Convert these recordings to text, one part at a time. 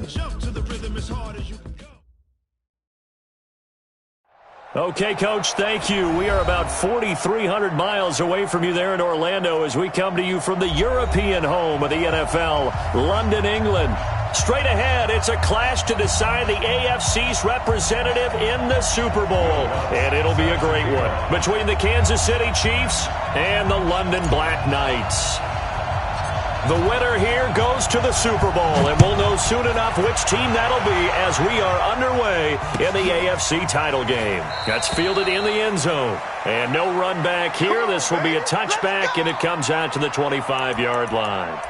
Jump to the rhythm as hard as you can go. Okay, Coach, thank you. We are about 4,300 miles away from you there in Orlando as we come to you from the European home of the NFL, London, England. Straight ahead, it's a clash to decide the AFC's representative in the Super Bowl. And it'll be a great one between the Kansas City Chiefs and the London Black Knights. The winner here goes to the Super Bowl, and we'll know soon enough which team that'll be as we are underway in the AFC title game. That's fielded in the end zone. And no run back here. This will be a touchback, and it comes out to the 25-yard line.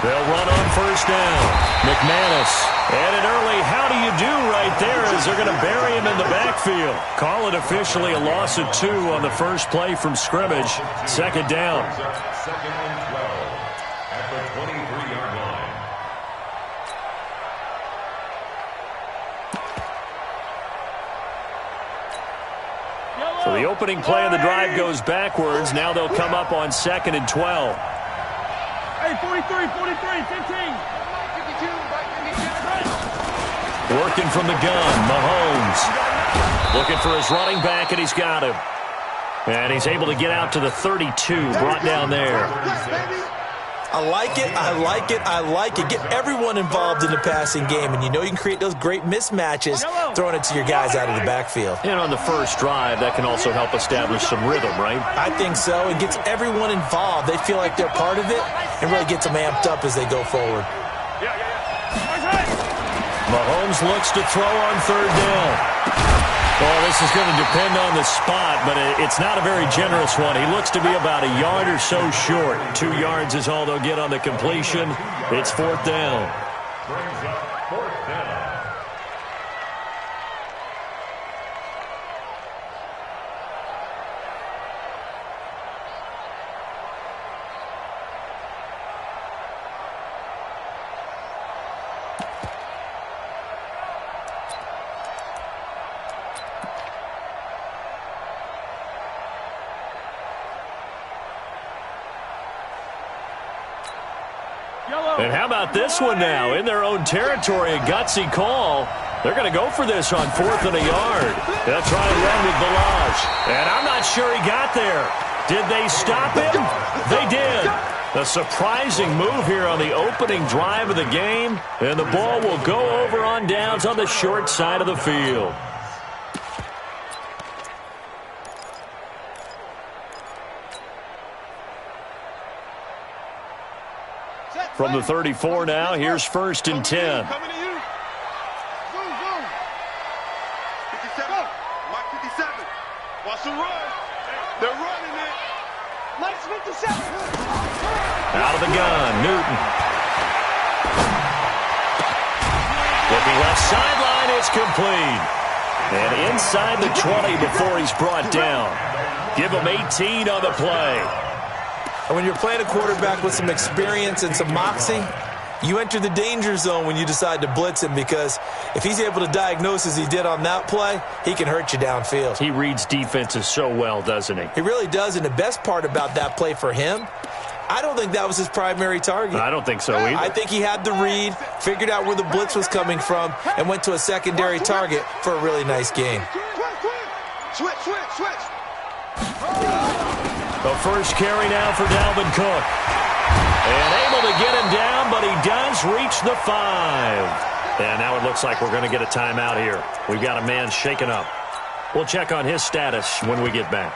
They'll run on first down. McManus. And an early how do you do right there as they're going to bury him in the backfield. Call it officially a loss of 2 on the first play from scrimmage. Second down. Second and 12 at the 23-yard line. So the opening play of the drive goes backwards. Now they'll come up on second and 12. Hey, 43, 43, 15. Working from the gun, Mahomes. Looking for his running back, and he's got him. And he's able to get out to the 32, brought down there. I like it, I like it, I like it. Get everyone involved in the passing game, and you know you can create those great mismatches throwing it to your guys out of the backfield. And on the first drive, that can also help establish some rhythm, right? I think so. It gets everyone involved. They feel like they're part of it and really gets them amped up as they go forward. Mahomes looks to throw on third down. Well, this is going to depend on the spot, but it's not a very generous one. He looks to be about a yard or so short. 2 yards is all they'll get on the completion. It's fourth down. Brings up fourth down. And how about this one now? In their own territory, a gutsy call. They're going to go for this on fourth and a yard. They'll try and run with Balazs. And I'm not sure he got there. Did they stop him? They did. A surprising move here on the opening drive of the game. And the ball will go over on downs on the short side of the field. From the 34 now, here's first and 10. Coming to you. Zoom, zoom. 57. Mike 57. Watch the run. They're running it. Mike's 57. Out of the gun, Newton. Looking left sideline, it's complete. And inside the 20 before he's brought down. Give him 18 on the play. And when you're playing a quarterback with some experience and some moxie, you enter the danger zone when you decide to blitz him, because if he's able to diagnose as he did on that play, he can hurt you downfield. He reads defenses so well, doesn't he? He really does, and the best part about that play for him, I don't think that was his primary target. I don't think so either. I think he had the read, figured out where the blitz was coming from, and went to a secondary target for a really nice game. Switch, switch, switch. The first carry now for Dalvin Cook. And able to get him down, but he does reach the 5. And now it looks like we're going to get a timeout here. We've got a man shaken up. We'll check on his status when we get back.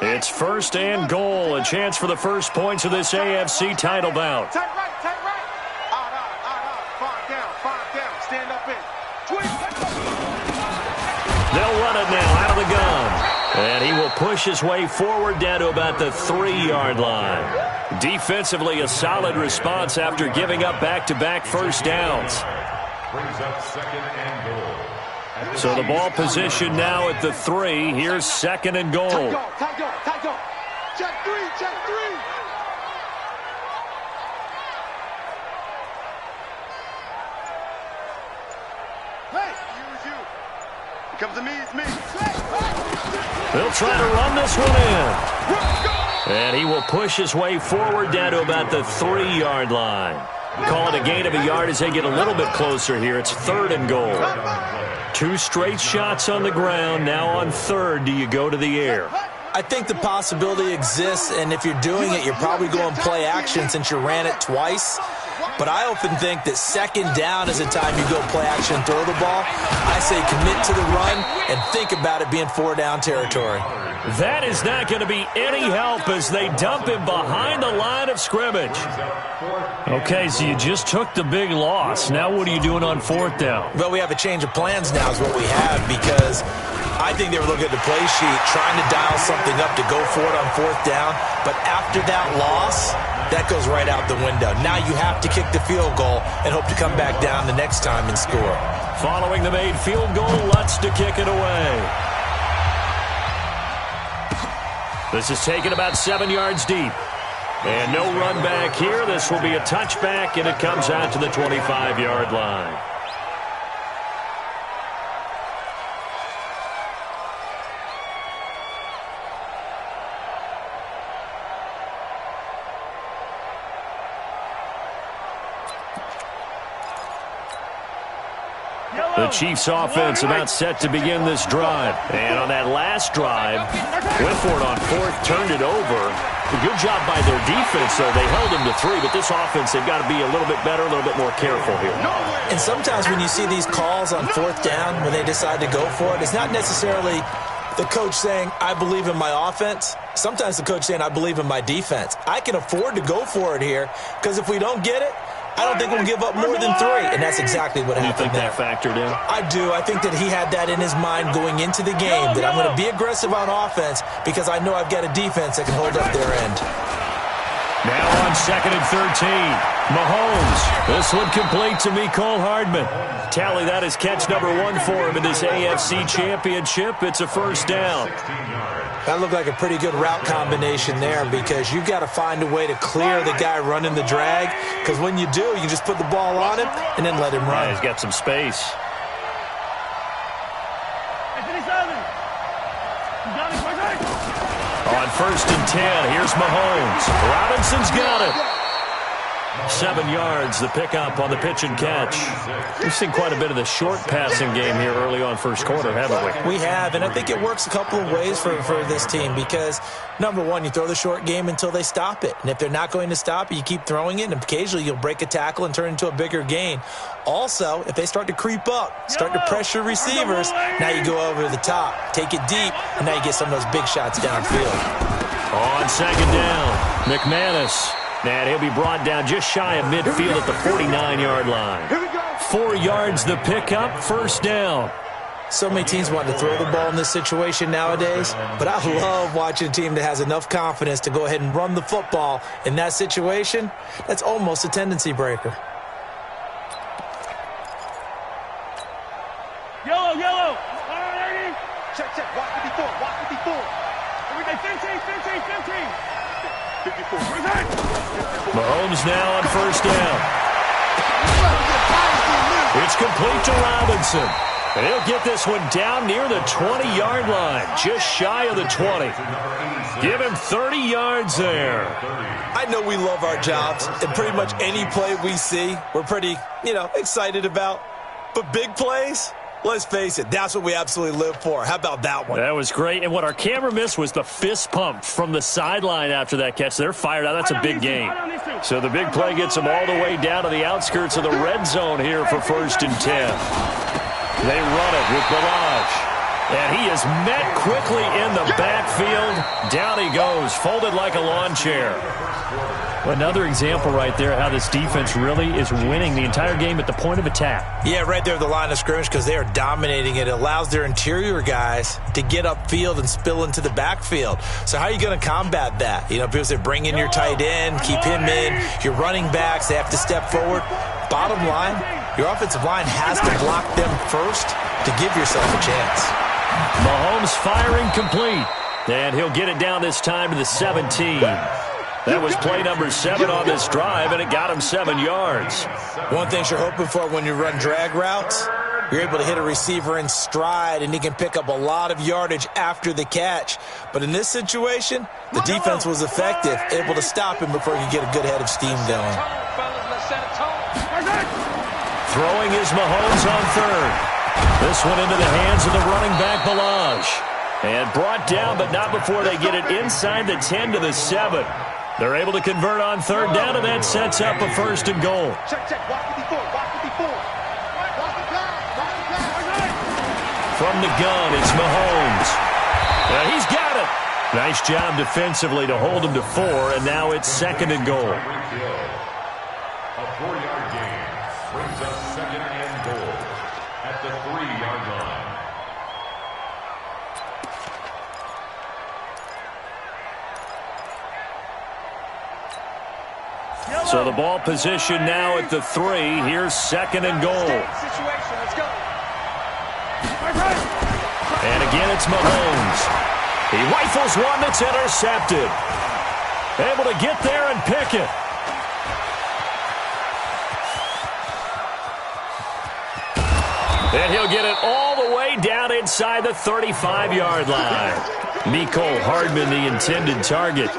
It's first and goal. A chance for the first points of this AFC title bout. Tight right, tight right. Out, out, out, out. Five down, stand up. And he will push his way forward down to about the 3-yard line. Defensively, a solid response after giving up back-to-back first downs. Brings up second and goal. So the ball position now at the 3. Here's second and goal. Tight go. Check 3. Hey, you. It comes to me, it's me. They'll try to run this one in. And he will push his way forward down to about the 3-yard line. Call it a gain of a yard as they get a little bit closer here. It's third and goal. 2 straight shots on the ground. Now on third, do you go to the air? I think the possibility exists, and if you're doing it, you're probably going play action since you ran it twice. But I often think that second down is the time you go play action and throw the ball. I say commit to the run and think about it being 4-down territory. That is not going to be any help as they dump him behind the line of scrimmage. Okay, so you just took the big loss. Now what are you doing on 4th down? Well, we have a change of plans now is what we have, because I think they were looking at the play sheet, trying to dial something up to go for it on 4th down. But after that loss, that goes right out the window. Now you have to kick the field goal and hope to come back down the next time and score. Following the made field goal, Lutz to kick it away. This is taken about 7 yards deep. And no run back here. This will be a touchback, and it comes out to the 25-yard line. The Chiefs offense about set to begin this drive. And on that last drive, went for it on 4th, turned it over. A good job by their defense, though. They held them to 3, but this offense, they've got to be a little bit better, a little bit more careful here. And sometimes when you see these calls on 4th down, when they decide to go for it, it's not necessarily the coach saying, I believe in my offense. Sometimes the coach saying, I believe in my defense. I can afford to go for it here, because if we don't get it, I don't think we'll give up more than 3, and that's exactly what happened there. You think that factored in? I do. I think that he had that in his mind going into the game, that I'm going to be aggressive on offense because I know I've got a defense that can hold up their end. Now on 2nd and 13, Mahomes. This one complete to Mecole Hardman. Tally, that is catch number 1 for him in this AFC Championship. It's a first down. That looked like a pretty good route combination there, because you've got to find a way to clear the guy running the drag, because when you do, you can just put the ball on him and then let him run. Yeah, he's got some space. On 1st and 10, here's Mahomes. Robinson's got it. 7 yards, the pickup on the pitch and catch. We've seen quite a bit of the short passing game here early on first quarter, haven't we? We have, and I think it works a couple of ways for this team, because, number one, you throw the short game until they stop it. And if they're not going to stop it, you keep throwing it, and occasionally you'll break a tackle and turn it into a bigger gain. Also, if they start to creep up, start to pressure receivers, now you go over the top, take it deep, and now you get some of those big shots downfield. On 2nd down, McManus. And he'll be brought down just shy of midfield at the 49-yard line. 4 yards the pickup, first down. So many teams want to throw the ball in this situation nowadays, but I love watching a team that has enough confidence to go ahead and run the football in that situation. That's almost a tendency breaker. Yellow. Check. Watch 54. Everything 15. 54. Mahomes now on first down. It's complete to Robinson. And he'll get this one down near the 20-yard line, just shy of the 20. Give him 30 yards there. I know we love our jobs, and pretty much any play we see, we're pretty, excited about. But big plays, let's face it, that's what we absolutely live for. How about that one? That was great. And what our camera missed was the fist pump from the sideline after that catch. They're fired out. That's a big game. So the big play gets them all the way down to the outskirts of the red zone here for 1st and 10. They run it with Balaj. And he is met quickly in the backfield. Down he goes, folded like a lawn chair. Another example right there how this defense really is winning the entire game at the point of attack. Yeah, right there at the line of scrimmage because they are dominating it. It allows their interior guys to get upfield and spill into the backfield. So how are you going to combat that? You know, people say bring in your tight end, keep him in. Your running backs, they have to step forward. Bottom line, your offensive line has to block them first to give yourself a chance. Mahomes firing complete. And he'll get it down this time to the 17. That was play number 7 on this drive, and it got him 7 yards. One thing you're hoping for when you run drag routes, you're able to hit a receiver in stride, and he can pick up a lot of yardage after the catch. But in this situation, the defense was effective, able to stop him before he could get a good head of steam going. Throwing is Mahomes on third. This one into the hands of the running back, Balaj. And brought down, but not before they get it inside the 10 to the 7. They're able to convert on third down, and that sets up a 1st and goal. From the gun, it's Mahomes. He's got it. Nice job defensively to hold him to 4, and now it's 2nd and goal. A 4-yard gain brings up 2nd and goal at the 3-yard line. So the ball position now at the 3. Here's 2nd and goal. And again, it's Mahomes. He rifles one that's intercepted. Able to get there and pick it. And he'll get it all the way down inside the 35-yard line. Mecole Hardman, the intended target.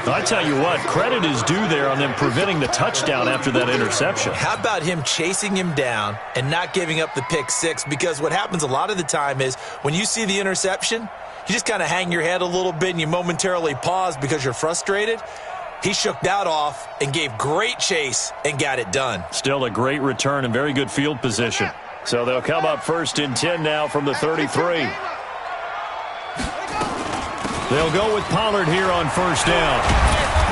I tell you what, credit is due there on them preventing the touchdown after that interception. How about him chasing him down and not giving up the pick 6? Because what happens a lot of the time is when you see the interception, you just kind of hang your head a little bit and you momentarily pause because you're frustrated. He shook that off and gave great chase and got it done. Still a great return and very good field position. So they'll come up 1st and 10 now from the 33. They'll go with Pollard here on 1st down.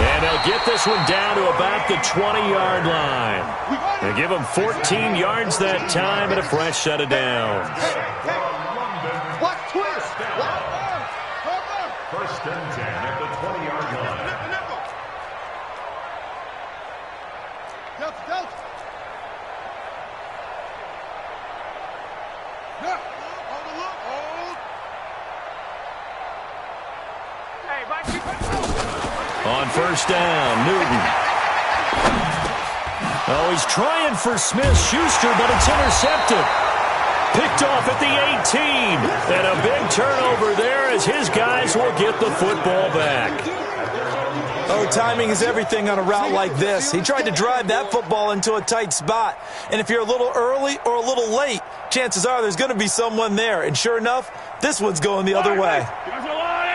And they'll get this one down to about the 20-yard line. They give him 14 yards that time and a fresh set of downs. First and 10 at the 20-yard line. On 1st down, Newton. Oh, he's trying for Smith-Schuster, but it's intercepted. Picked off at the 18. And a big turnover there as his guys will get the football back. Oh, timing is everything on a route like this. He tried to drive that football into a tight spot. And if you're a little early or a little late, chances are there's going to be someone there. And sure enough, this one's going the other way.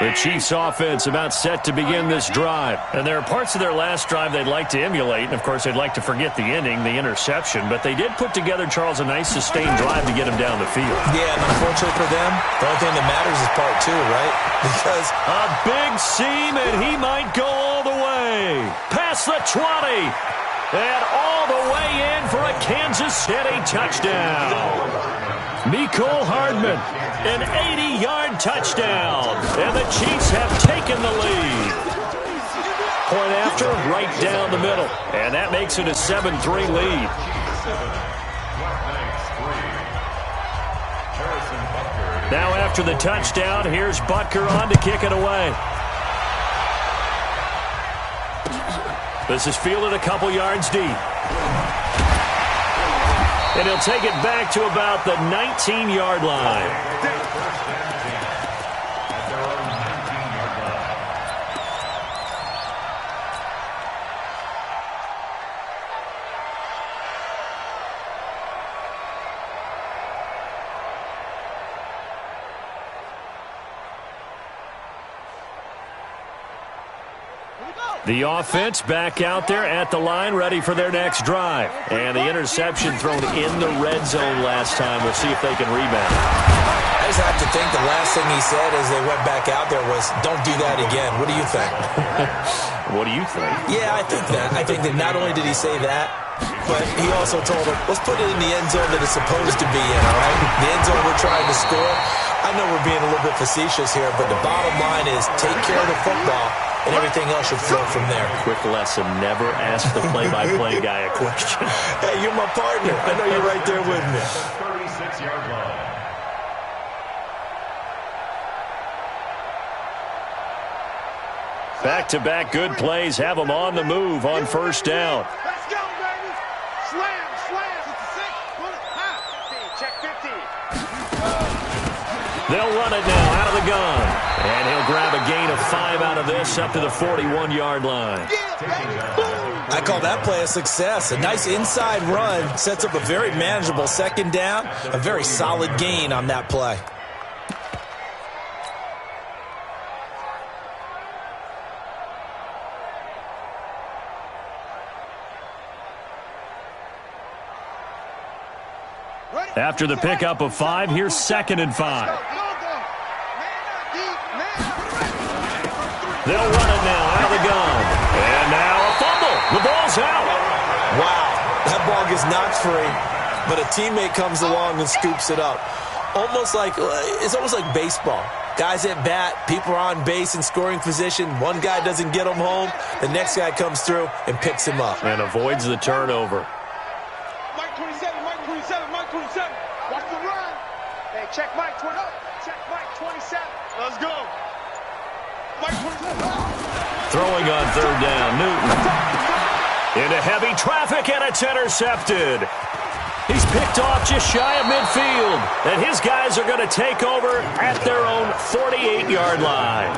The Chiefs offense about set to begin this drive. And there are parts of their last drive they'd like to emulate. And, of course, they'd like to forget the ending, the interception. But they did put together, Charles, a nice sustained drive to get him down the field. Yeah, and unfortunately for them, the only thing that matters is part 2, right? Because a big seam, and he might go all the way. Past the 20. And all the way in for a Kansas City touchdown. Mecole Hardman, an 80-yard touchdown. And the Chiefs have taken the lead. Point after, right down the middle. And that makes it a 7-3 lead. Now after the touchdown, here's Butker on to kick it away. This is fielded a couple yards deep. And he'll take it back to about the 19-yard line. Here we go. The offense back out there at the line, ready for their next drive. And the interception thrown in the red zone last time. We'll see if they can rebound. I just have to think the last thing he said as they went back out there was, don't do that again. What do you think? What do you think? Yeah, I think that. I think that not only did he say that, but he also told him, let's put it in the end zone that it's supposed to be in, all right? The end zone we're trying to score. I know we're being a little bit facetious here, but the bottom line is take care of the football, and everything else should flow from there. Quick lesson, never ask the play-by-play guy a question. Hey, you're my partner. I know you're right there with me. 36-yard line. Back-to-back good plays have them on the move on first down. Let's go, baby. Slam, slam. 56. Put it high. 15. Check 15. They'll run it now out of the gun. And he'll grab a gain of 5 out of this up to the 41-yard line. I call that play a success. A nice inside run sets up a very manageable second down. A very solid gain on that play. After the pickup of 5, here's 2nd and 5. They'll run it now out of the gun. And now a fumble. The ball's out. Wow, that ball gets knocked free, but a teammate comes along and scoops it up. It's almost like baseball. Guys at bat, people are on base in scoring position. One guy doesn't get him home. The next guy comes through and picks him up. And avoids the turnover. Mike 27, Mike 27, Mike 27. Watch the run. Hey, check Mike 20. Check Mike 27. Let's go. Mike 27. Throwing on third down, Newton. Into heavy traffic, and it's intercepted. He's picked off just shy of midfield. And his guys are going to take over at their own 48-yard line.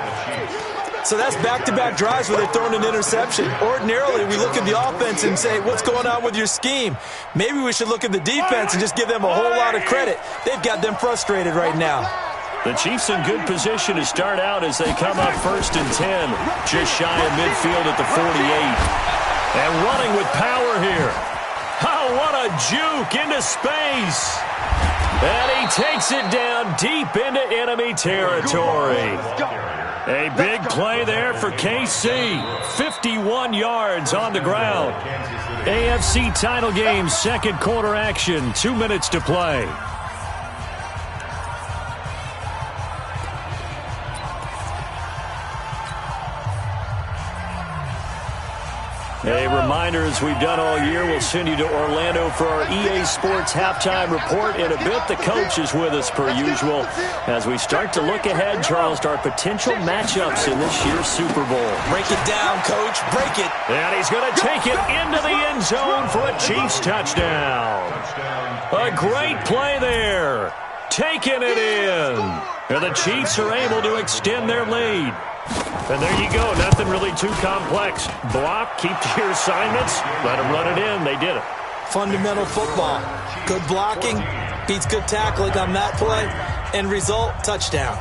So that's back-to-back drives where they're throwing an interception. Ordinarily, we look at the offense and say, what's going on with your scheme? Maybe we should look at the defense and just give them a whole lot of credit. They've got them frustrated right now. The Chiefs in good position to start out as they come up 1st and 10, just shy of midfield at the 48. And running with power here. Oh, what a juke into space. And he takes it down deep into enemy territory. A big play there for KC. 51 yards on the ground. AFC title game, second quarter action. 2 minutes to play. A reminder, as we've done all year, we'll send you to Orlando for our EA Sports halftime report. In a bit, the coach is with us per usual as we start to look ahead, Charles, to our potential matchups in this year's Super Bowl. Break it down, Coach. Break it. And he's going to take it into the end zone for a Chiefs touchdown. A great play there. Taking it in. And the Chiefs are able to extend their lead. And there you go. Nothing really too complex. Block, keep to your assignments, let them run it in. They did it. Fundamental football. Good blocking, beats good tackling on that play. End result, touchdown.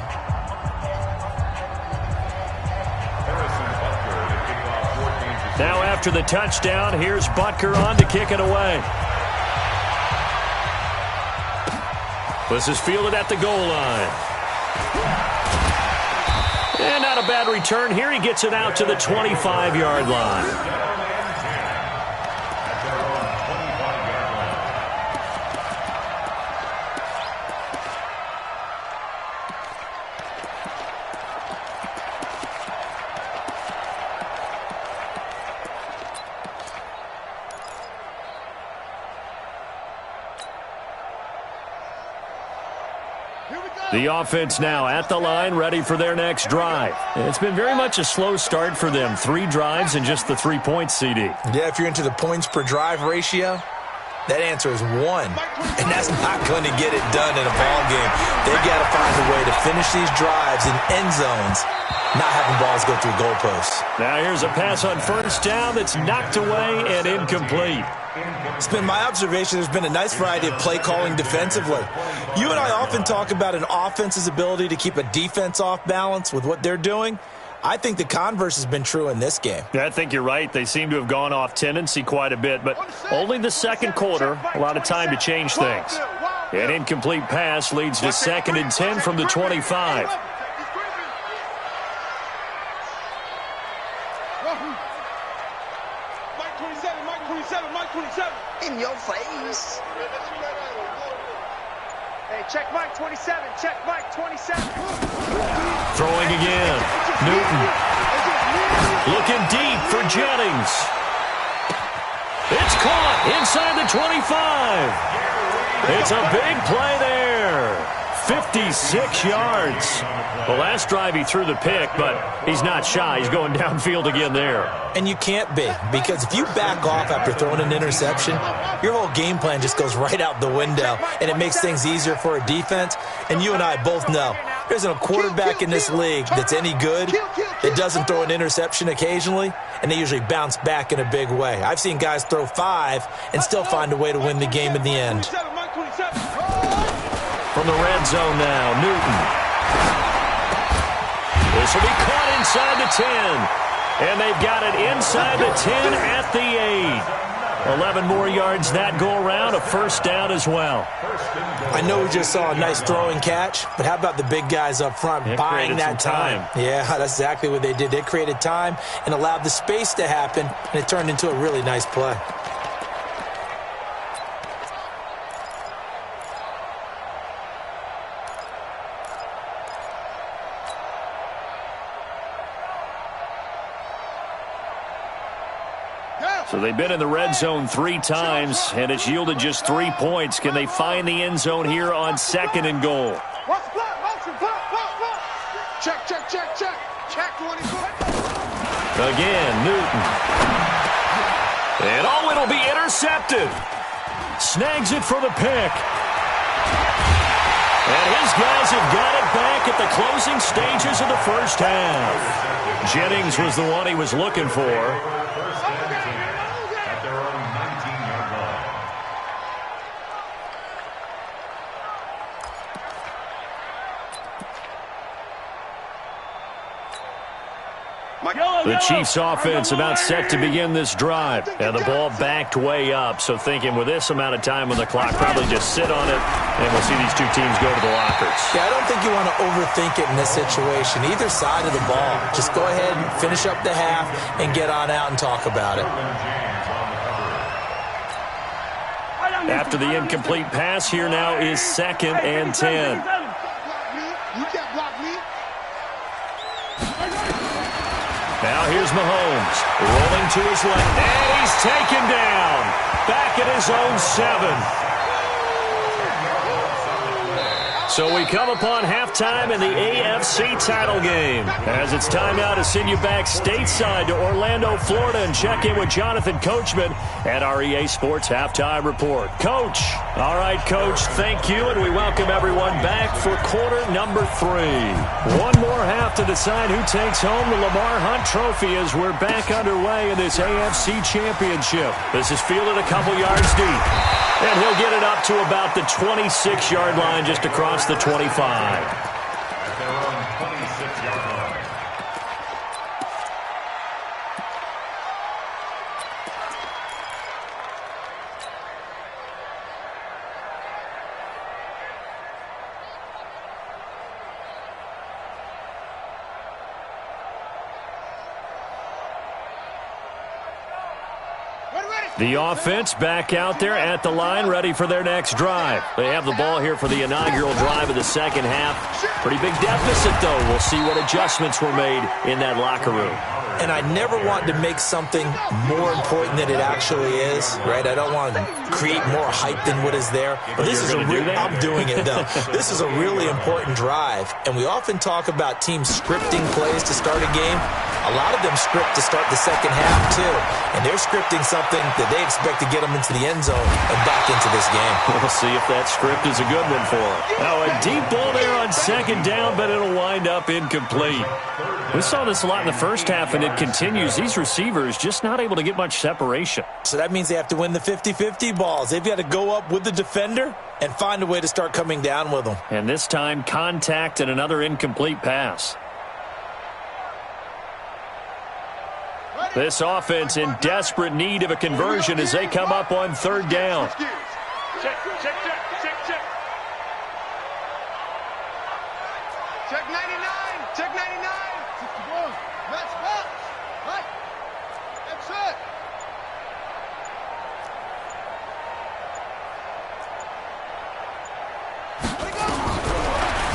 Now after the touchdown, here's Butker on to kick it away. This is fielded at the goal line. And not a bad return here. He gets it out to the 25-yard line. The offense now at the line, ready for their next drive. It's been very much a slow start for them. 3 drives and just the 3 points, CD. Yeah, if you're into the points per drive ratio, that answer is 1. And that's not going to get it done in a ball game. They've got to find a way to finish these drives in end zones, not having balls go through goalposts. Now here's a pass on first down that's knocked away and incomplete. It's been my observation there's been a nice variety of play calling defensively. You and I often talk about an offense's ability to keep a defense off balance with what they're doing. I think the converse has been true in this game. Yeah, I think you're right. They seem to have gone off tendency quite a bit, but only the second quarter, a lot of time to change things. An incomplete pass leads to 2nd and 10 from the 25. In your face. Hey, check Mike 27. Check Mike 27. Throwing again. Newton. Looking deep for Jennings. It's caught inside the 25. It's a big play there. 56 yards. The last drive he threw the pick, but he's not shy. He's going downfield again there. And you can't be, because if you back off after throwing an interception, your whole game plan just goes right out the window, and it makes things easier for a defense. And you and I both know there's a quarterback in this league that's any good that doesn't throw an interception occasionally, and they usually bounce back in a big way. I've seen guys throw 5 and still find a way to win the game in the end. From the red zone now, Newton. This will be caught inside the 10. And they've got it inside the 10 at the 8. 11 more yards that go around, a first down as well. I know we just saw a nice throwing catch, but how about the big guys up front buying that time? Yeah, that's exactly what they did. They created time and allowed the space to happen, and it turned into a really nice play. So they've been in the red zone 3 times, and it's yielded just 3 points. Can they find the end zone here on 2nd and goal? Check, check, check, check. Check 24. Again, Newton. And it'll be intercepted. Snags it for the pick. And his guys have got it back at the closing stages of the first half. Jennings was the one he was looking for. The Chiefs offense about set to begin this drive. And the ball backed way up. So thinking with this amount of time on the clock, probably just sit on it, and we'll see these two teams go to the lockers. Yeah, I don't think you want to overthink it in this situation. Either side of the ball. Just go ahead and finish up the half and get on out and talk about it. After the incomplete pass, here now is 2nd and 10. You can't block me. Now here's Mahomes, rolling to his left, and he's taken down, back at his own 7. So we come upon halftime in the AFC title game, as it's time now to send you back stateside to Orlando, Florida, and check in with Jonathan Coachman at our EA Sports Halftime Report. Coach. All right, Coach, thank you, and we welcome everyone back for quarter number 3. One more half to decide who takes home the Lamar Hunt Trophy as we're back underway in this AFC Championship. This is fielded a couple yards deep, and he'll get it up to about the 26-yard line just across the 25. The offense back out there at the line, ready for their next drive. They have the ball here for the inaugural drive of the second half. Pretty big deficit, though. We'll see what adjustments were made in that locker room. And I never want to make something more important than it actually is, right? I don't want to create more hype than what is there. But this is I'm doing it, though. This is a really important drive. And we often talk about teams scripting plays to start a game. A lot of them script to start the second half, too. And they're scripting something that they expect to get them into the end zone and back into this game. We'll see if that script is a good one for them. Now, a deep ball there on second down, but it'll wind up incomplete. We saw this a lot in the first half, and it continues. These receivers just not able to get much separation. So that means they have to win the 50-50 balls. They've got to go up with the defender and find a way to start coming down with them. And this time, contact and another incomplete pass. This offense in desperate need of a conversion as they come up on third down. Check, check, check, check, check. Check 99, check 99. 61. Match box. Right. That's it.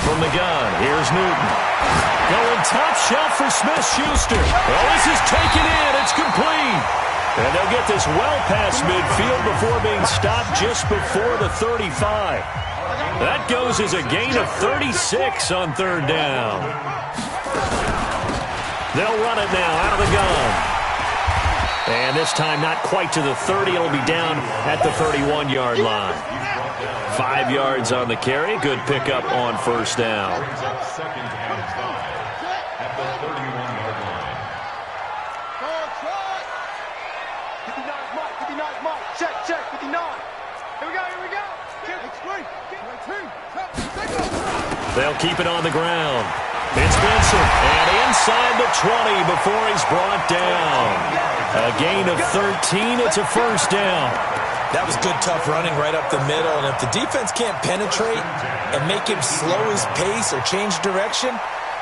From the gun, here's Newton. Going top shelf for Smith-Schuster. Well, this is taken in. It's complete. And they'll get this well past midfield before being stopped just before the 35. That goes as a gain of 36 on third down. They'll run it now out of the gun. And this time not quite to the 30. It'll be down at the 31-yard line. 5 yards on the carry. Good pickup on first down. Second and 5 at the 31-yard line. 59, Mike, 59, Mike. Check, check, 59. Here we go, here we go. They'll keep it on the ground. It's Vincent, and inside the 20 before he's brought down. A gain of 13. It's a first down. That was good, tough running right up the middle. And if the defense can't penetrate and make him slow his pace or change direction,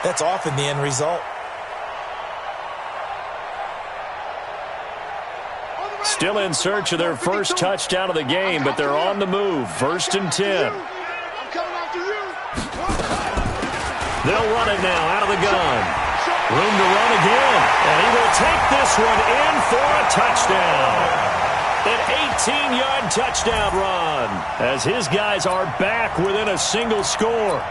that's often the end result. Still in search of their first touchdown of the game, but they're on the move. First and 10. They'll run it now out of the gun. Room to run again. And he will take this one in for a touchdown. An 18-yard touchdown run as his guys are back within a single score.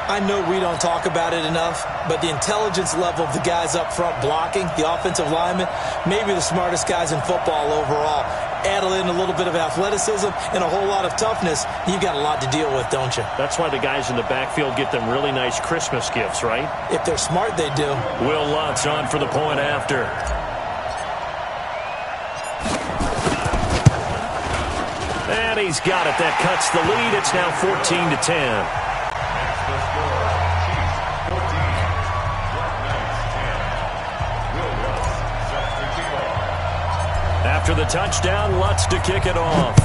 I know we don't talk about it enough, but the intelligence level of the guys up front blocking, the offensive linemen, maybe the smartest guys in football overall. Add in a little bit of athleticism and a whole lot of toughness, you've got a lot to deal with, don't you? That's why the guys in the backfield get them really nice Christmas gifts, right? If they're smart, they do. Will Lutz on for the point after. And he's got it. That cuts the lead. It's now 14-10. After the touchdown, Lutz to kick it off.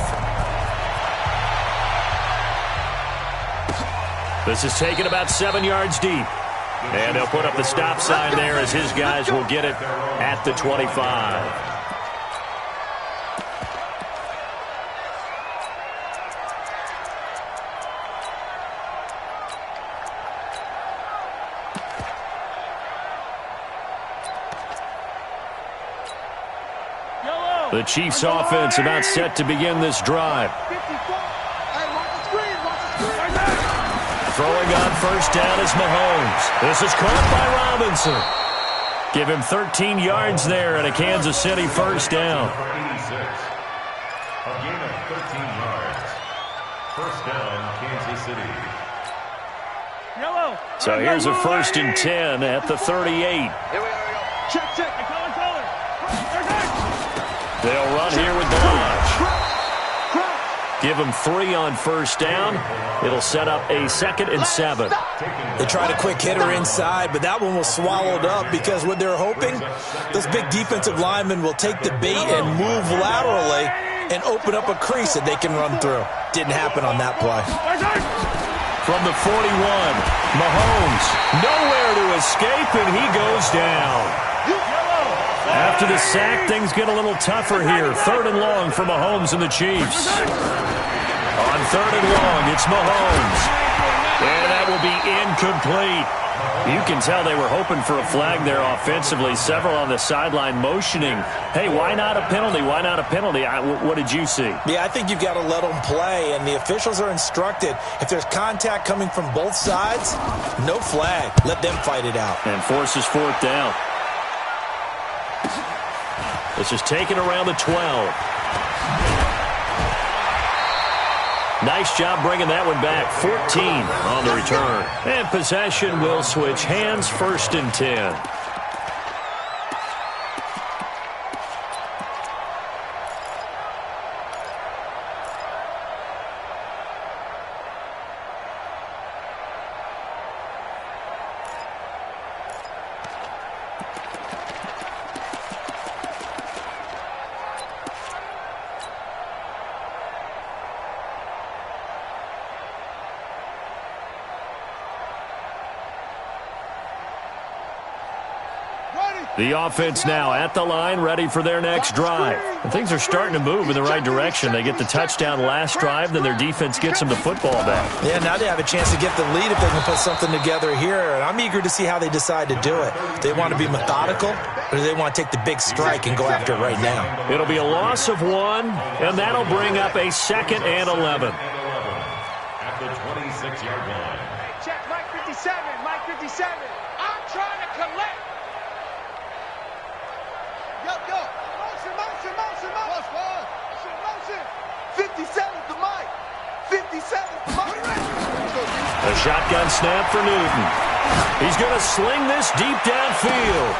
This is taken about 7 yards deep. And they'll put up the stop sign there as his guys will get it at the 25. The Chiefs offense about set to begin this drive. Throwing on first down is Mahomes. This is caught by Robinson. Give him 13 yards there and a Kansas City first down. A gain of 13 yards. First down, Kansas City. So here's a first and 10 at the 38. Here we go. Check, check. They'll run here with Blanche. Give him 3 on first down. It'll set up a 2nd and 7. They tried a quick hitter inside, but that one was swallowed up because what they're hoping, those big defensive linemen will take the bait and move laterally and open up a crease that they can run through. Didn't happen on that play. From the 41, Mahomes nowhere to escape, and he goes down. After the sack, things get a little tougher here. 3rd and long for Mahomes and the Chiefs. On 3rd and long, it's Mahomes. And that will be incomplete. You can tell they were hoping for a flag there offensively. Several on the sideline motioning, hey, why not a penalty? Why not a penalty? What did you see? Yeah, I think you've got to let them play, and the officials are instructed. If there's contact coming from both sides, no flag. Let them fight it out. And forces 4th down. This is taken around the 12. Nice job bringing that one back. 14 on the return. And possession will switch hands. 1st and 10. The offense now at the line, ready for their next drive. And things are starting to move in the right direction. They get the touchdown last drive, then their defense gets them the football back. Yeah, now they have a chance to get the lead if they can put something together here. And I'm eager to see how they decide to do it. They want to be methodical, or do they want to take the big strike and go after it right now? It'll be a loss of 1, and that'll bring up a 2nd and 11. At the 26-yard line. Check, Mike 57, Mike 57. I'm trying to collect. Yo, motion. 57 to Mike. 57 to Mike. A shotgun snap for Newton. He's going to sling this deep downfield.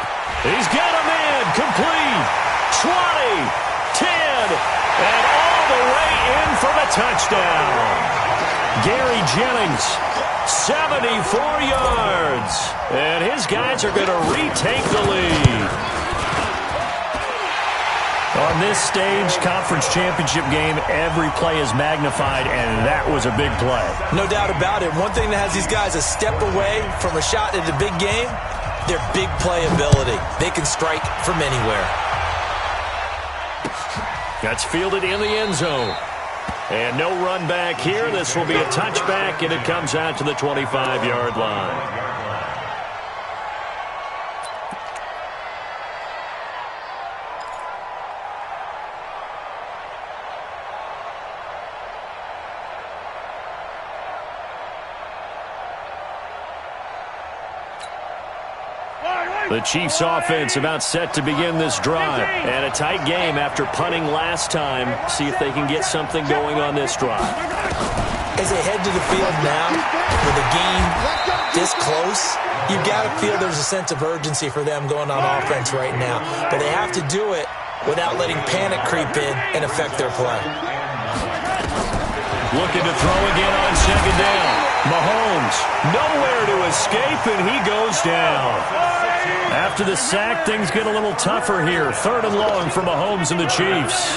He's got him in, complete. 20, 10, and all the way in for the touchdown. Gary Jennings, 74 yards. And his guys are going to retake the lead. On this stage, conference championship game, every play is magnified, and that was a big play. No doubt about it. One thing that has these guys a step away from a shot at a big game, their big play ability. They can strike from anywhere. That's fielded in the end zone. And no run back here. This will be a touchback, and it comes out to the 25-yard line. The Chiefs offense about set to begin this drive. And a tight game after punting last time. See if they can get something going on this drive. As they head to the field now, with the game this close, you've got to feel there's a sense of urgency for them going on offense right now. But they have to do it without letting panic creep in and affect their play. Looking to throw again on 2nd down. Mahomes, nowhere to escape, and he goes down. After the sack, things get a little tougher here. 3rd and long for Mahomes and the Chiefs.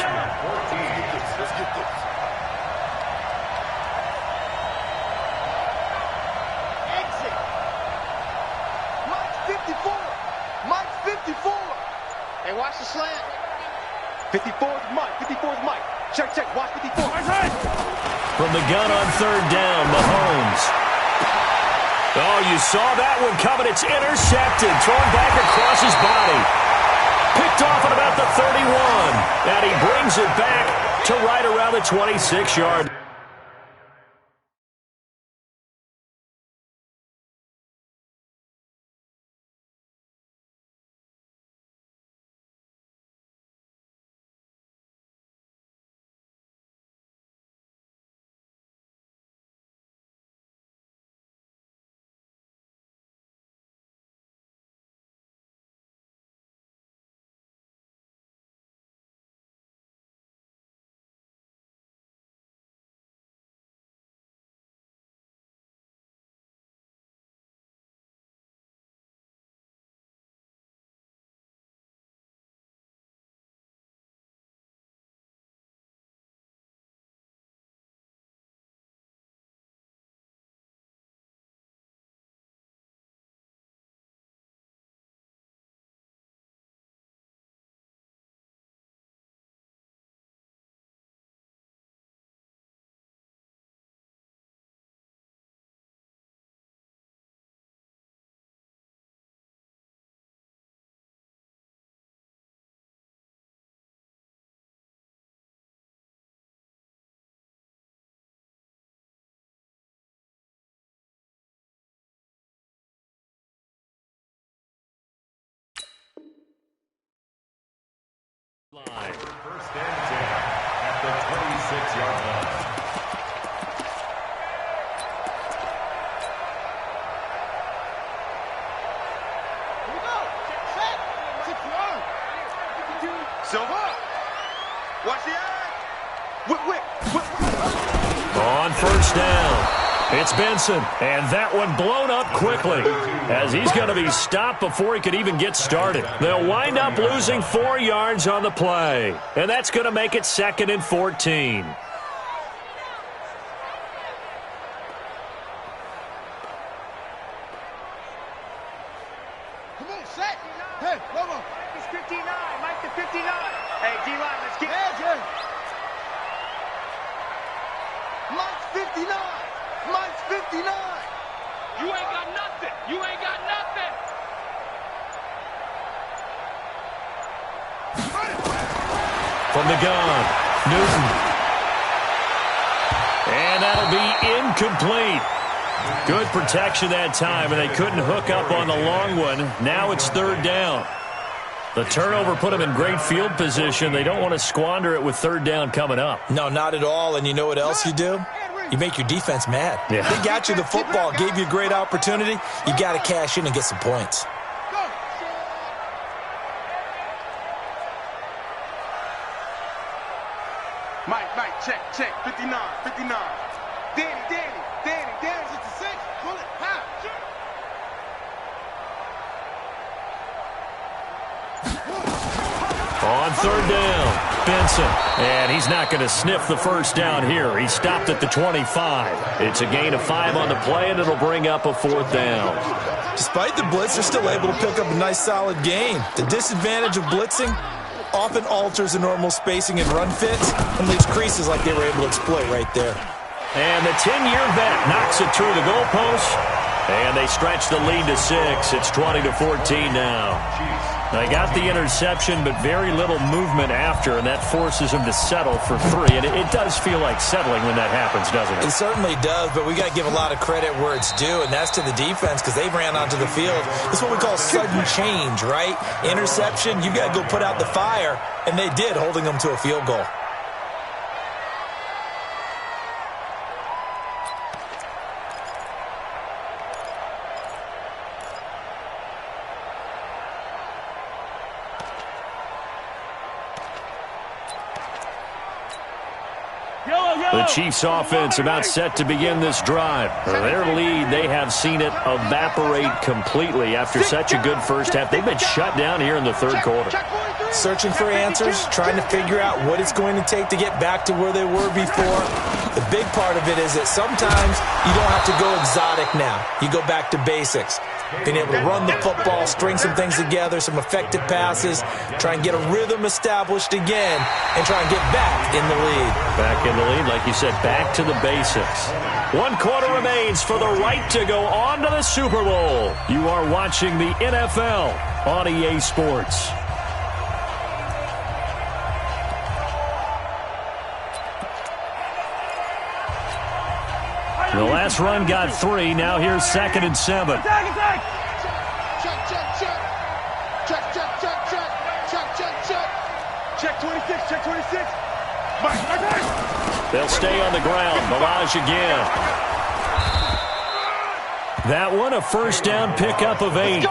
Exit. Mike 54. Mike 54. Hey, watch the slant. 54 is Mike. 54 is Mike. Check. Watch 54. From the gun on 3rd down, Mahomes. Oh, you saw that one coming. It's intercepted. Thrown back across his body. Picked off at about the 31. And he brings it back to right around the 26-yard. Line. 1st and 10 at the 26-yard line. Here we go. Check. 6 yard. Silva. Watch the eye. Whip. On 1st down. It's Benson, and that one blown up quickly as he's going to be stopped before he could even get started. They'll wind up losing 4 yards on the play, and that's going to make it 2nd and 14. Come on. set. Hey, come on. Mike is 59. Mike to 59. Hey, D-line, let's get it. Mike's 59. Mike's 59. You ain't got nothing. You ain't got nothing. From the gun, Newton. And that'll be incomplete. Good protection that time, and they couldn't hook up on the long one. Now it's third down. The turnover put them in great field position. They don't want to squander it with third down coming up. No, not at all. And you know what else you do? You make your defense mad. Yeah. They got you the football, gave you a great opportunity. You got to cash in and get some points. Mike, check, 59. Danny's at the 6. Pull it, pow. On third down, Benson. And he's not going to sniff the first down here. He stopped at the 25. It's a gain of 5 on the play, and it'll bring up a fourth down. Despite the blitz, they're still able to pick up a nice, solid gain. The disadvantage of blitzing often alters the normal spacing and run fits and leaves creases like they were able to exploit right there. And the 10-year vet knocks it through the goalpost, and they stretch the lead to 6. It's 20-14 now. They got the interception, but very little movement after, and that forces them to settle for 3. And it does feel like settling when that happens, doesn't it? It certainly does, but we got to give a lot of credit where it's due, and that's to the defense because they ran onto the field. This is what we call sudden change, right? Interception, you got to go put out the fire, and they did, holding them to a field goal. The Chiefs offense about set to begin this drive. Their lead, they have seen it evaporate completely after such a good first half. They've been shut down here in the third quarter. Searching for answers, trying to figure out what it's going to take to get back to where they were before. The big part of it is that sometimes you don't have to go exotic now. You go back to basics. Being able to run the football, string some things together, some effective passes, try and get a rhythm established again, and try and get back in the lead. Back in the lead, like you said, back to the basics. 1 quarter remains for the right to go on to the Super Bowl. You are watching the NFL on EA Sports. The last run got 3. Now here's 2nd and 7. Check. Check 26, check 26. Mike. They'll stay on the ground. Balaj again. That one, a first down pickup of 8.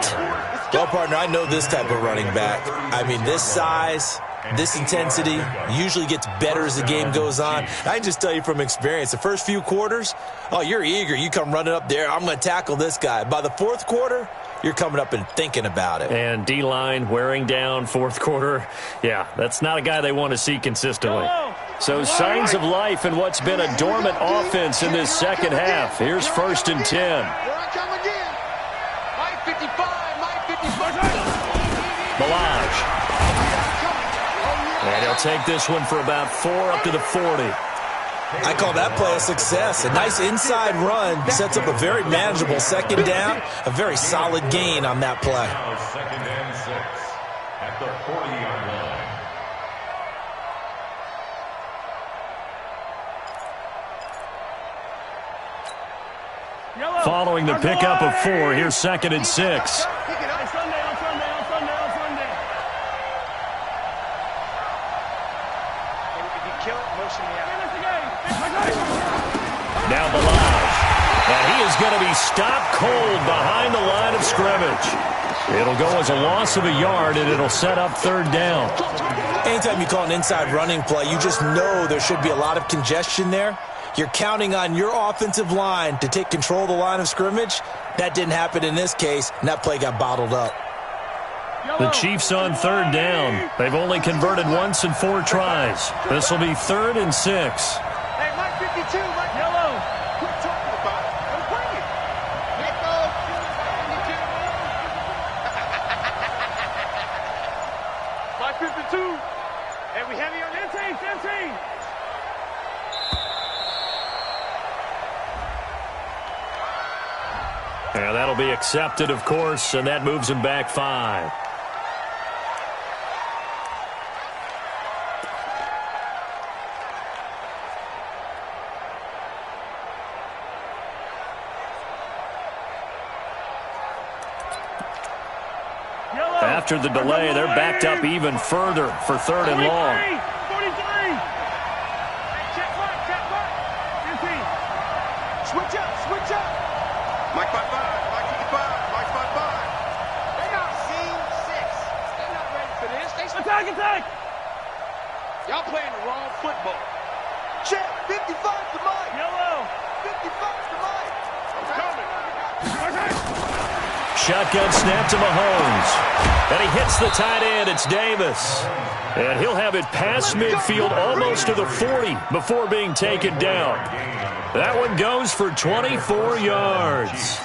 Well, partner, I know this type of running back. I mean, this size, this intensity usually gets better as the game goes on. I can just tell you from experience, the first few quarters, oh, you're eager. You come running up there, I'm going to tackle this guy. By the fourth quarter, you're coming up and thinking about it. And D-line wearing down fourth quarter. Yeah, that's not a guy they want to see consistently. So signs of life in what's been a dormant offense in this second half. Here's 1st and 10. Here I come again. Mike 55, Mike 55. Balaj. And he'll take this one for about 4 up to the 40. I call that play a success. A nice inside run sets up a very manageable 2nd down, a very solid gain on that play. Now 2nd and 6 at the 40-yard line. Following the pickup of 4, here's 2nd and 6. Now Balaj. And he is going to be stopped cold behind the line of scrimmage. It'll go as a loss of a yard, and it'll set up 3rd down. Anytime you call an inside running play, you just know there should be a lot of congestion there. You're counting on your offensive line to take control of the line of scrimmage. That didn't happen in this case, and that play got bottled up. The Chiefs on 3rd down. They've only converted once in 4 tries. This will be 3rd and 6. Hey, Mike 52, Mike Yellow. Quit talking about it. I'm playing. And that'll be accepted, of course, and that moves him back 5. After the delay, they're backed up even further for 3rd and long. 43. Switch up. Mike 5-5, Mike 55, Mike 5-5. They're not seeing 6. They're not ready for this. Attack. Y'all playing the wrong football. Check. 55 to Mike. Yellow. 55 to Mike. I'm coming. Shotgun snap to Mahomes. And he hits the tight end. It's Davis. And he'll have it past midfield almost to the 40 before being taken down. That one goes for 24 yards.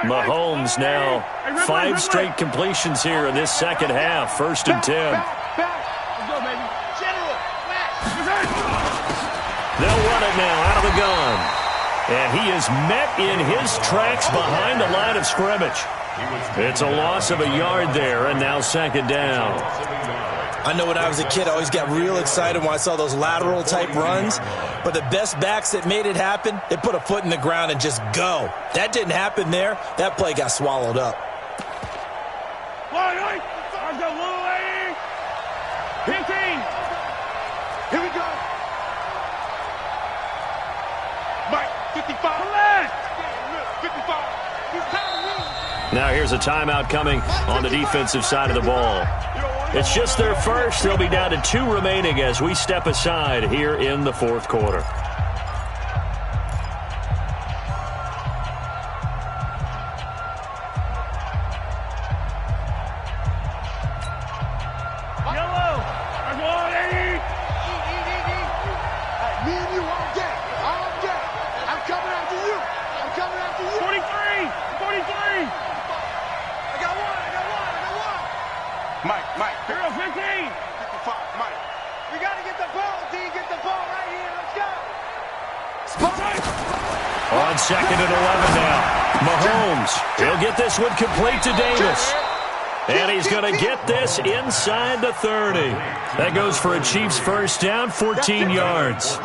Mahomes now 5 straight completions here in this second half. 1st and 10. They'll run it now out of the gun. And he is met in his tracks behind the line of scrimmage. It's a loss of a yard there, and now 2nd down. I know when I was a kid, I always got real excited when I saw those lateral-type runs. But the best backs that made it happen, they put a foot in the ground and just go. That didn't happen there. That play got swallowed up. 15. Here we go. Mike, 55. 55. Now here's a timeout coming on the defensive side of the ball. It's just their first. They'll be down to 2 remaining as we step aside here in the 4th quarter. Mike, 15. 55, Mike. We got to get the ball, D. Get the ball right here. Let's go. On 2nd and 11 now. Mahomes. He'll get this one complete to Davis. And he's going to get this inside the 30. That goes for a Chiefs first down, 14 yards.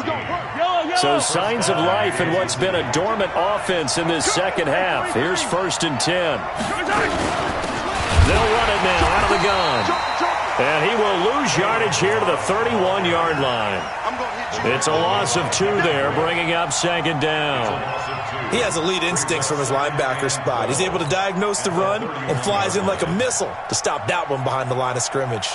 So signs of life in what's been a dormant offense in this second half. Here's 1st and 10. They'll run it now out of the gun. And he will lose yardage here to the 31-yard line. It's a loss of 2 there, bringing up 2nd down. He has elite instincts from his linebacker spot. He's able to diagnose the run and flies in like a missile to stop that one behind the line of scrimmage.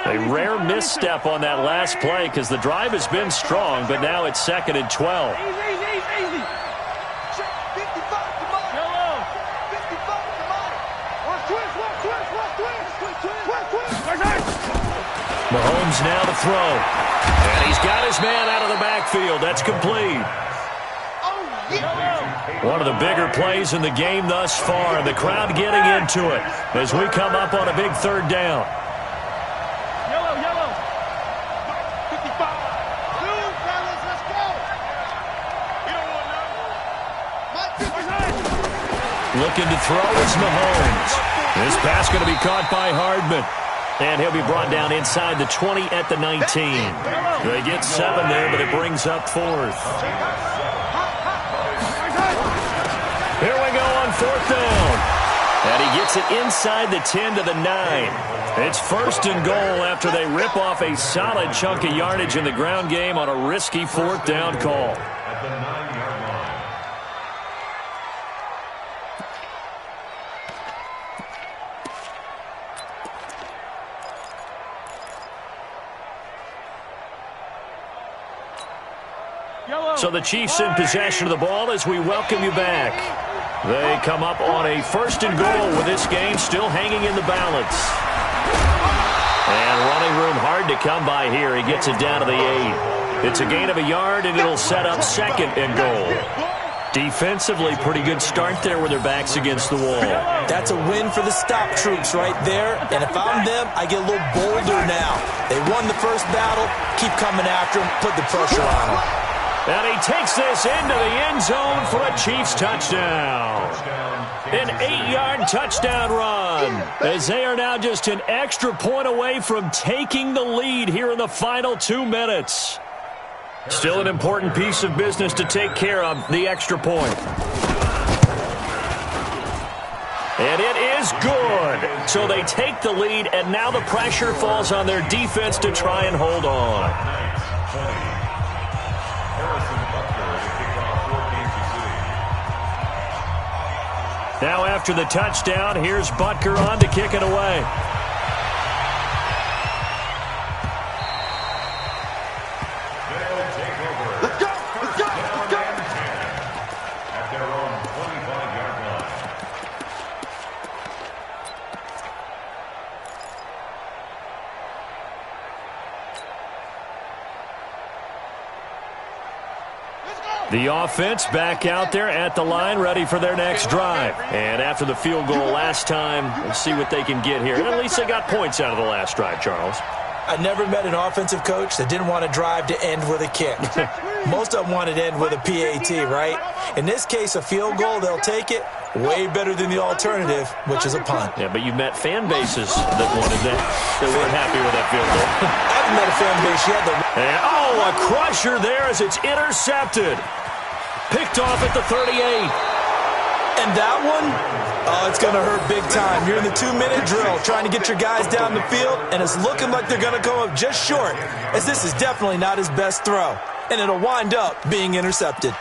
A rare misstep on that last play because the drive has been strong, but now it's 2nd and 12. Mahomes now to throw. And he's got his man out of the backfield. That's complete. One of the bigger plays in the game thus far, and the crowd getting into it as we come up on a big 3rd down. Yellow. 55. Dude, fellas, let's go. We don't want none. Looking to throw is Mahomes. This pass going to be caught by Hardman. And he'll be brought down inside the 20 at the 19. They get 7 there, but it brings up 4th. Here we go on 4th down. And he gets it inside the 10 to the 9. It's 1st and goal after they rip off a solid chunk of yardage in the ground game on a risky 4th down call. At the 9-yard line. So the Chiefs in possession of the ball as we welcome you back. They come up on a 1st and goal with this game still hanging in the balance. And running room hard to come by here. He gets it down to the 8. It's a gain of a yard, and it'll set up 2nd and goal. Defensively, pretty good start there with their backs against the wall. That's a win for the stop troops right there. And if I'm them, I get a little bolder now. They won the first battle. Keep coming after them. Put the pressure on them. And he takes this into the end zone for a Chiefs touchdown. An 8-yard touchdown run, as they are now just an extra point away from taking the lead here in the final 2 minutes. Still an important piece of business to take care of, the extra point. And it is good. So they take the lead, and now the pressure falls on their defense to try and hold on. Now after the touchdown, here's Butker on to kick it away. The offense back out there at the line, ready for their next drive. And after the field goal last time, let's see what they can get here. And at least they got points out of the last drive, Charles. I never met an offensive coach that didn't want to drive to end with a kick. Most of them wanted to end with a PAT, right? In this case, a field goal, they'll take it. Way better than the alternative, which is a punt. Yeah, but you've met fan bases that wanted that. They weren't happy with that field goal. I haven't met a fan base yet. And, a crusher there as it's intercepted. Picked off at the 38. And that one, it's going to hurt big time. You're in the 2-minute drill trying to get your guys down the field, and it's looking like they're going to come up just short, as this is definitely not his best throw. And it'll wind up being intercepted.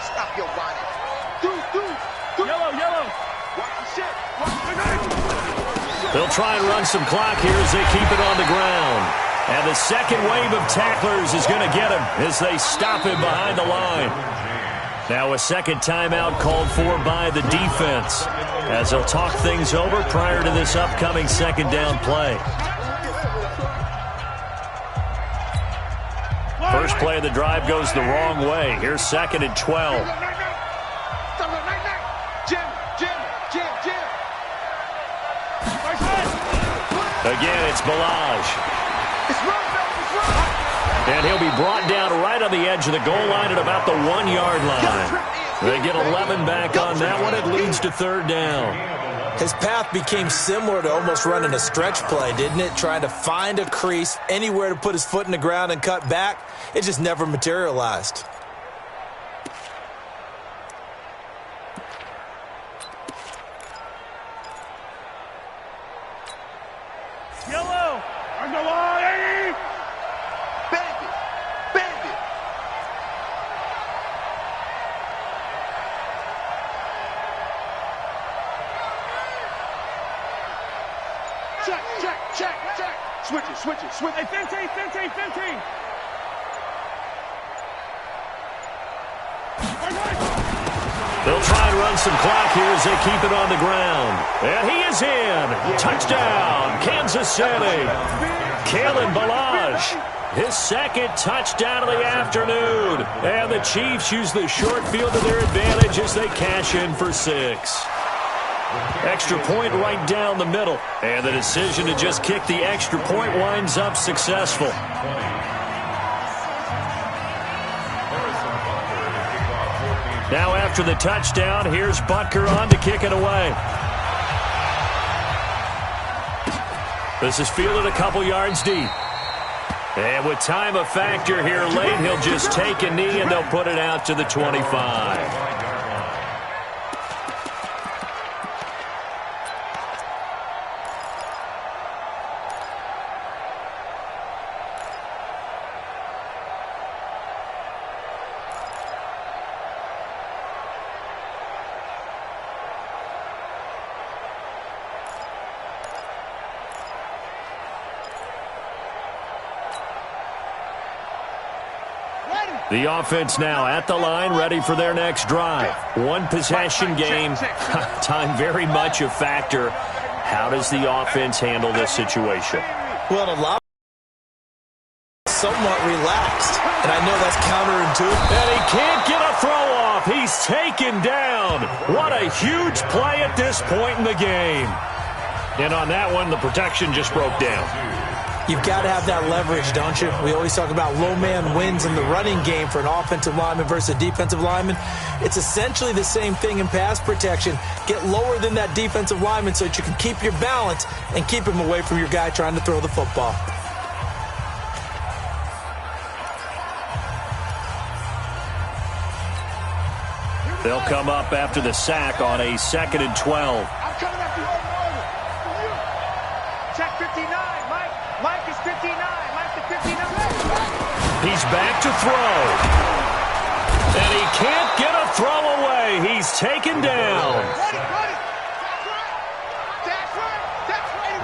Stop your whining. Do. Yellow. Watch the shit. They'll try and run some clock here as they keep it on the ground. And the second wave of tacklers is going to get him as they stop him behind the line. Now a second timeout called for by the defense as they'll talk things over prior to this upcoming second down play. First play of the drive goes the wrong way. Here's 2nd and 12. Jim. Again, it's Balaj. It's run. And he'll be brought down right on the edge of the goal line at about the 1-yard line. They get 11 back on that one. It leads to 3rd down. His path became similar to almost running a stretch play, didn't it? Trying to find a crease, anywhere to put his foot in the ground and cut back. It just never materialized. Yellow! On the line! Bandit! Check! Switch it. Hey, 15! They'll try and run some clock here as they keep it on the ground. And he is in. Touchdown, Kansas City. Kalen Balaj, his second touchdown of the afternoon. And the Chiefs use the short field to their advantage as they cash in for 6. Extra point right down the middle. And the decision to just kick the extra point winds up successful. Now after the touchdown, here's Butker on to kick it away. This is fielded a couple yards deep. And with time a factor here late, he'll just take a knee and they'll put it out to the 25. The offense now at the line, ready for their next drive. One possession game. Time very much a factor. How does the offense handle this situation? Well, a lot somewhat relaxed, and I know that's counterintuitive. And he can't get a throw off. He's taken down. What a huge play at this point in the game. And on that one, the protection just broke down. You've got to have that leverage, don't you? We always talk about low man wins in the running game for an offensive lineman versus a defensive lineman. It's essentially the same thing in pass protection. Get lower than that defensive lineman so that you can keep your balance and keep him away from your guy trying to throw the football. They'll come up after the sack on a 2nd and 12. I'm coming after you. Check 59, Mike. Mike is 59. Mike is 59. He's back to throw. And he can't get a throw away. He's taken down. Run it. That's right. That's right.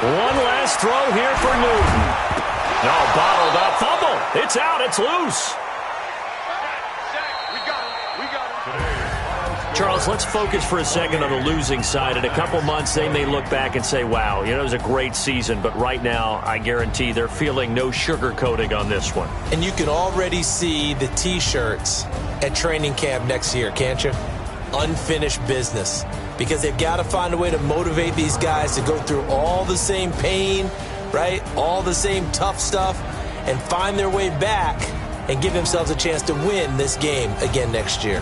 One last throw here for Newton. No, bottled up. Fumble. It's out. It's loose. Charles, let's focus for a second on the losing side. In a couple months, they may look back and say, wow, it was a great season. But right now, I guarantee they're feeling no sugarcoating on this one. And you can already see the T-shirts at training camp next year, can't you? Unfinished business. Because they've got to find a way to motivate these guys to go through all the same pain, right? All the same tough stuff, and find their way back and give themselves a chance to win this game again next year.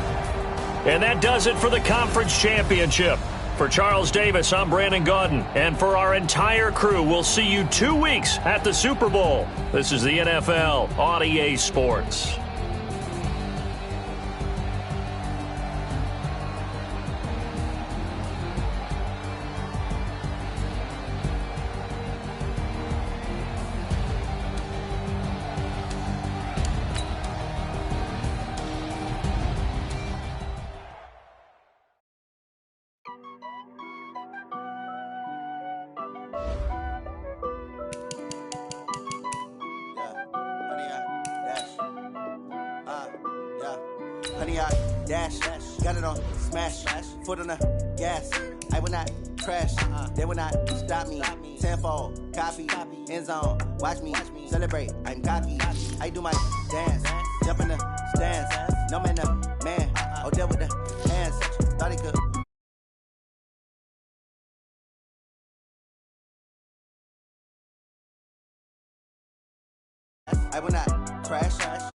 And that does it for the conference championship. For Charles Davis, I'm Brandon Gaudin. And for our entire crew, we'll see you 2 weeks at the Super Bowl. This is the NFL on EA Sports. Honey, I dash, got it on smash, foot on the gas. I will not crash, they will not stop me. Tenfold, copy, end zone, watch me celebrate. I'm cocky, I do my dance, jump in the stands. No man, man, oh, there with the hands, thought he could. I will not crash.